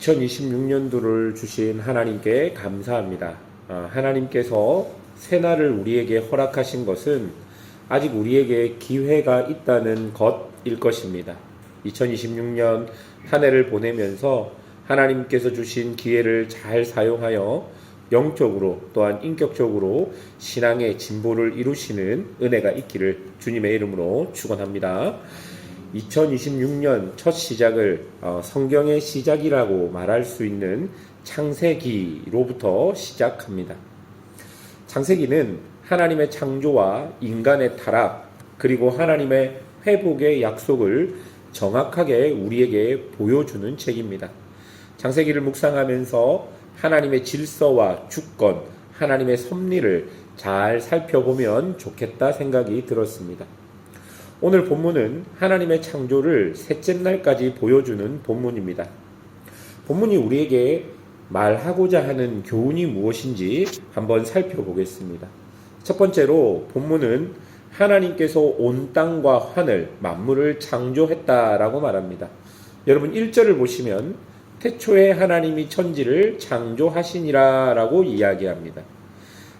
2026년도를 주신 하나님께 감사합니다. 하나님께서 새날을 우리에게 허락하신 것은 아직 우리에게 기회가 있다는 것일 것입니다. 2026년 한 해를 보내면서 하나님께서 주신 기회를 잘 사용하여 영적으로 또한 인격적으로 신앙의 진보를 이루시는 은혜가 있기를 주님의 이름으로 축원합니다. 2026년 첫 시작을 성경의 시작이라고 말할 수 있는 창세기로부터 시작합니다. 창세기는 하나님의 창조와 인간의 타락 그리고 하나님의 회복의 약속을 정확하게 우리에게 보여주는 책입니다. 창세기를 묵상하면서 하나님의 질서와 주권, 하나님의 섭리를 잘 살펴보면 좋겠다 생각이 들었습니다. 오늘 본문은 하나님의 창조를 셋째 날까지 보여주는 본문입니다. 본문이 우리에게 말하고자 하는 교훈이 무엇인지 한번 살펴보겠습니다. 첫 번째로 본문은 하나님께서 온 땅과 하늘, 만물을 창조했다라고 말합니다. 여러분 1절을 보시면 태초에 하나님이 천지를 창조하시니라 라고 이야기합니다.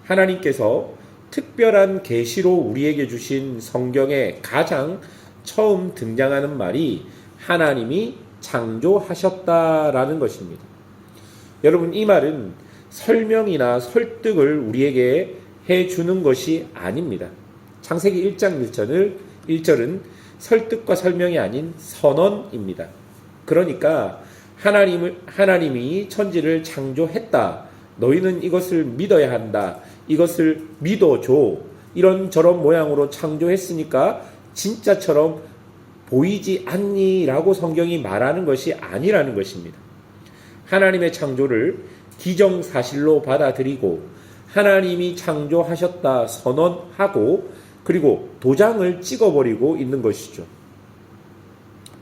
하나님께서 특별한 계시로 우리에게 주신 성경에 가장 처음 등장하는 말이 하나님이 창조하셨다라는 것입니다. 여러분 이 말은 설명이나 설득을 우리에게 해주는 것이 아닙니다. 창세기 1장 1절은 설득과 설명이 아닌 선언입니다. 그러니까 하나님이 천지를 창조했다. 너희는 이것을 믿어야 한다. 이것을 믿어줘. 이런저런 모양으로 창조했으니까 진짜처럼 보이지 않니? 라고 성경이 말하는 것이 아니라는 것입니다. 하나님의 창조를 기정사실로 받아들이고 하나님이 창조하셨다 선언하고 그리고 도장을 찍어버리고 있는 것이죠.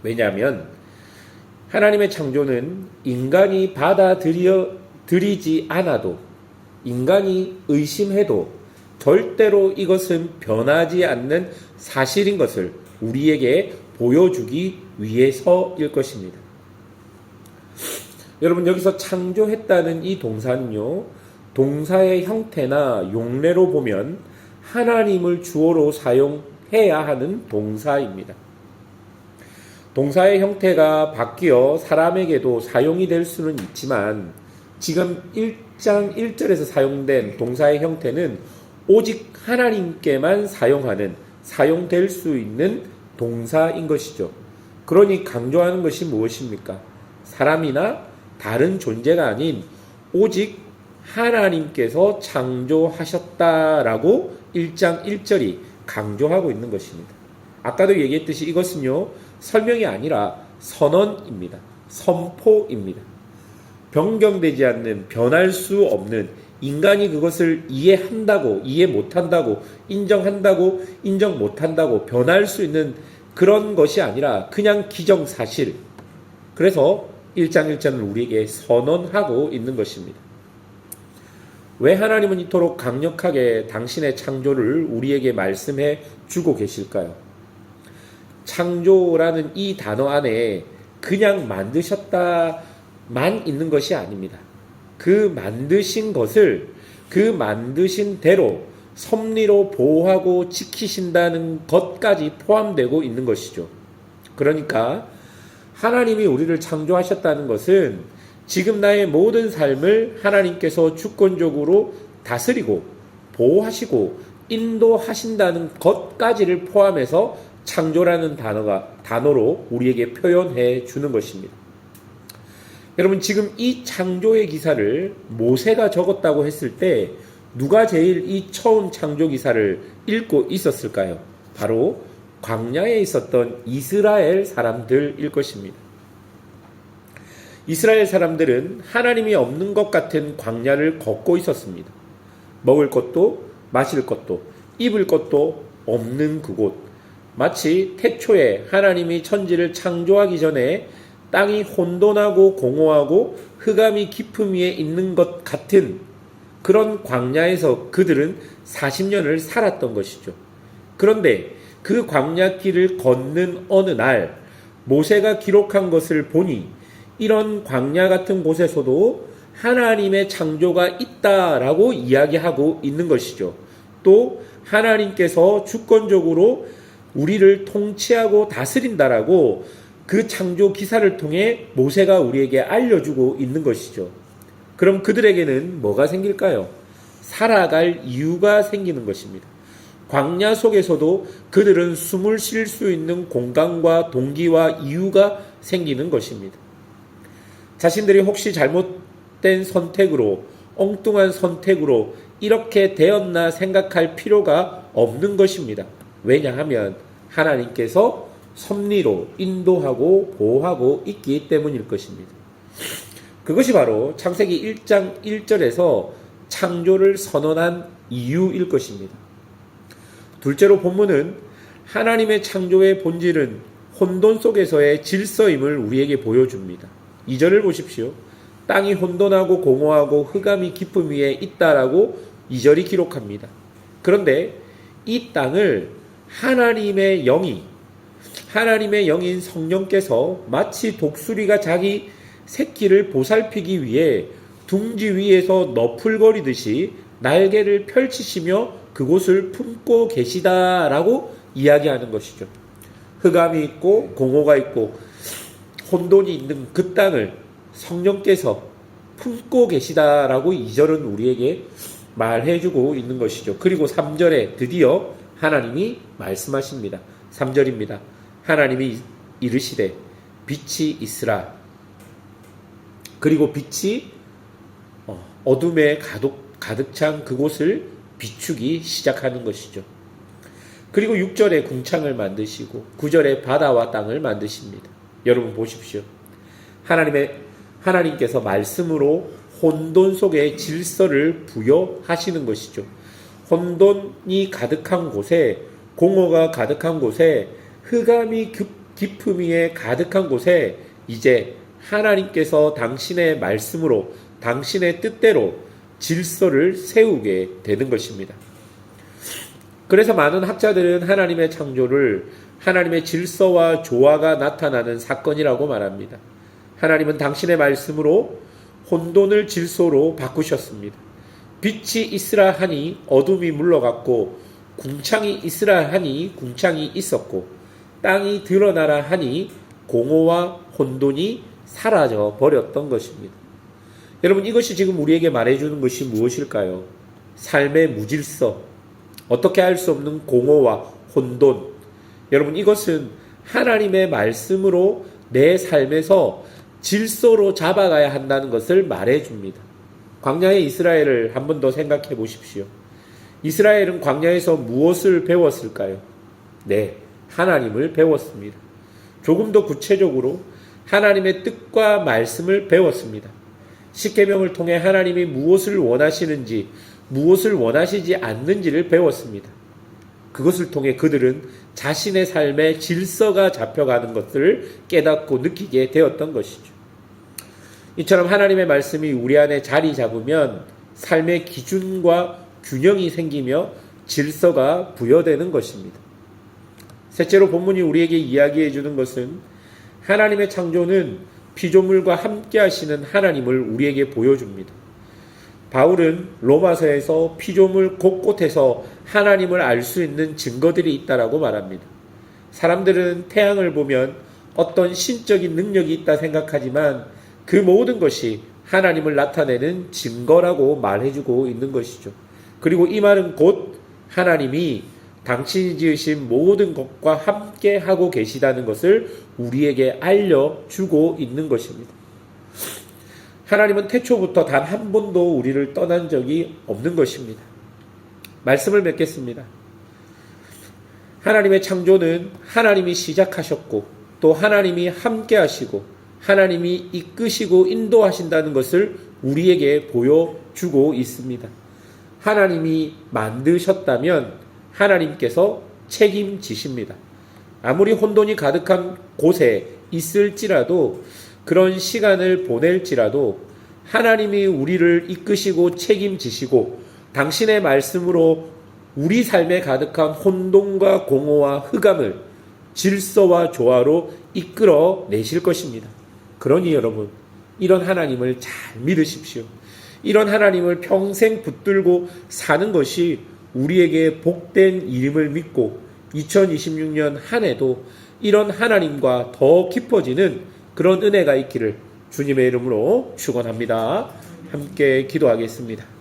왜냐하면 하나님의 창조는 인간이 받아들이지 않아도 인간이 의심해도 절대로 이것은 변하지 않는 사실인 것을 우리에게 보여주기 위해서일 것입니다. 여러분 여기서 창조했다는 이 동사는요, 동사의 형태나 용례로 보면 하나님을 주어로 사용해야 하는 동사입니다. 동사의 형태가 바뀌어 사람에게도 사용이 될 수는 있지만 지금 1장 1절에서 사용된 동사의 형태는 오직 하나님께만 사용될 수 있는 동사인 것이죠. 그러니 강조하는 것이 무엇입니까? 사람이나 다른 존재가 아닌 오직 하나님께서 창조하셨다라고 1장 1절이 강조하고 있는 것입니다. 아까도 얘기했듯이 이것은요, 설명이 아니라 선언입니다. 선포입니다. 변경되지 않는, 변할 수 없는, 인간이 그것을 이해한다고, 이해 못한다고, 인정한다고, 인정 못한다고 변할 수 있는 그런 것이 아니라 그냥 기정사실. 그래서 1장 1절은 우리에게 선언하고 있는 것입니다. 왜 하나님은 이토록 강력하게 당신의 창조를 우리에게 말씀해 주고 계실까요? 창조라는 이 단어 안에 그냥 만드셨다만 있는 것이 아닙니다. 그 만드신 것을 그 만드신 대로 섭리로 보호하고 지키신다는 것까지 포함되고 있는 것이죠. 그러니까 하나님이 우리를 창조하셨다는 것은 지금 나의 모든 삶을 하나님께서 주권적으로 다스리고 보호하시고 인도하신다는 것까지를 포함해서 창조라는 단어로 우리에게 표현해 주는 것입니다. 여러분 지금 이 창조의 기사를 모세가 적었다고 했을 때 누가 제일 이 처음 창조 기사를 읽고 있었을까요? 바로 광야에 있었던 이스라엘 사람들일 것입니다. 이스라엘 사람들은 하나님이 없는 것 같은 광야를 걷고 있었습니다. 먹을 것도 마실 것도 입을 것도 없는 그곳. 마치 태초에 하나님이 천지를 창조하기 전에 땅이 혼돈하고 공허하고 흑암이 깊음 위에 있는 것 같은 그런 광야에서 그들은 40년을 살았던 것이죠. 그런데 그 광야길을 걷는 어느 날 모세가 기록한 것을 보니 이런 광야 같은 곳에서도 하나님의 창조가 있다라고 이야기하고 있는 것이죠. 또 하나님께서 주권적으로 우리를 통치하고 다스린다라고 그 창조 기사를 통해 모세가 우리에게 알려주고 있는 것이죠. 그럼 그들에게는 뭐가 생길까요? 살아갈 이유가 생기는 것입니다. 광야 속에서도 그들은 숨을 쉴 수 있는 공간과 동기와 이유가 생기는 것입니다. 자신들이 혹시 잘못된 선택으로, 엉뚱한 선택으로 이렇게 되었나 생각할 필요가 없는 것입니다. 왜냐하면 하나님께서 섭리로 인도하고 보호하고 있기 때문일 것입니다. 그것이 바로 창세기 1장 1절에서 창조를 선언한 이유일 것입니다. 둘째로 본문은 하나님의 창조의 본질은 혼돈 속에서의 질서임을 우리에게 보여줍니다. 2절을 보십시오. 땅이 혼돈하고 공허하고 흑암이 깊음 위에 있다라고 2절이 기록합니다. 그런데 이 땅을 하나님의 영인 성령께서 마치 독수리가 자기 새끼를 보살피기 위해 둥지 위에서 너풀거리듯이 날개를 펼치시며 그곳을 품고 계시다라고 이야기하는 것이죠. 흑암이 있고 공허가 있고 혼돈이 있는 그 땅을 성령께서 품고 계시다라고 2절은 우리에게 말해주고 있는 것이죠. 그리고 3절에 드디어 하나님이 말씀하십니다. 3절입니다. 하나님이 이르시되 빛이 있으라. 그리고 빛이 어둠에 가득 찬 그곳을 비추기 시작하는 것이죠. 그리고 6절에 궁창을 만드시고 9절에 바다와 땅을 만드십니다. 여러분 보십시오. 하나님께서 말씀으로 혼돈 속에 질서를 부여하시는 것이죠. 혼돈이 가득한 곳에, 공허가 가득한 곳에, 흑암이 깊음 위에 가득한 곳에 이제 하나님께서 당신의 말씀으로, 당신의 뜻대로 질서를 세우게 되는 것입니다. 그래서 많은 학자들은 하나님의 창조를 하나님의 질서와 조화가 나타나는 사건이라고 말합니다. 하나님은 당신의 말씀으로 혼돈을 질서로 바꾸셨습니다. 빛이 있으라 하니 어둠이 물러갔고, 궁창이 있으라 하니 궁창이 있었고, 땅이 드러나라 하니 공허와 혼돈이 사라져 버렸던 것입니다. 여러분, 이것이 지금 우리에게 말해주는 것이 무엇일까요? 삶의 무질서, 어떻게 할 수 없는 공허와 혼돈. 여러분, 이것은 하나님의 말씀으로 내 삶에서 질서로 잡아가야 한다는 것을 말해줍니다. 광야의 이스라엘을 한 번 더 생각해 보십시오. 이스라엘은 광야에서 무엇을 배웠을까요? 네, 하나님을 배웠습니다. 조금 더 구체적으로 하나님의 뜻과 말씀을 배웠습니다. 십계명을 통해 하나님이 무엇을 원하시는지, 무엇을 원하시지 않는지를 배웠습니다. 그것을 통해 그들은 자신의 삶에 질서가 잡혀가는 것을 깨닫고 느끼게 되었던 것이죠. 이처럼 하나님의 말씀이 우리 안에 자리 잡으면 삶의 기준과 균형이 생기며 질서가 부여되는 것입니다. 셋째로 본문이 우리에게 이야기해 주는 것은 하나님의 창조는 피조물과 함께 하시는 하나님을 우리에게 보여줍니다. 바울은 로마서에서 피조물 곳곳에서 하나님을 알 수 있는 증거들이 있다라고 말합니다. 사람들은 태양을 보면 어떤 신적인 능력이 있다 생각하지만 그 모든 것이 하나님을 나타내는 증거라고 말해주고 있는 것이죠. 그리고 이 말은 곧 하나님이 당신이 지으신 모든 것과 함께 하고 계시다는 것을 우리에게 알려주고 있는 것입니다. 하나님은 태초부터 단 한 번도 우리를 떠난 적이 없는 것입니다. 말씀을 맺겠습니다. 하나님의 창조는 하나님이 시작하셨고 또 하나님이 함께 하시고 하나님이 이끄시고 인도하신다는 것을 우리에게 보여주고 있습니다. 하나님이 만드셨다면 하나님께서 책임지십니다. 아무리 혼돈이 가득한 곳에 있을지라도, 그런 시간을 보낼지라도 하나님이 우리를 이끄시고 책임지시고 당신의 말씀으로 우리 삶에 가득한 혼돈과 공허와 흑암을 질서와 조화로 이끌어 내실 것입니다. 그러니 여러분, 이런 하나님을 잘 믿으십시오. 이런 하나님을 평생 붙들고 사는 것이 우리에게 복된 일임을 믿고 2026년 한 해도 이런 하나님과 더 깊어지는 그런 은혜가 있기를 주님의 이름으로 축원합니다. 함께 기도하겠습니다.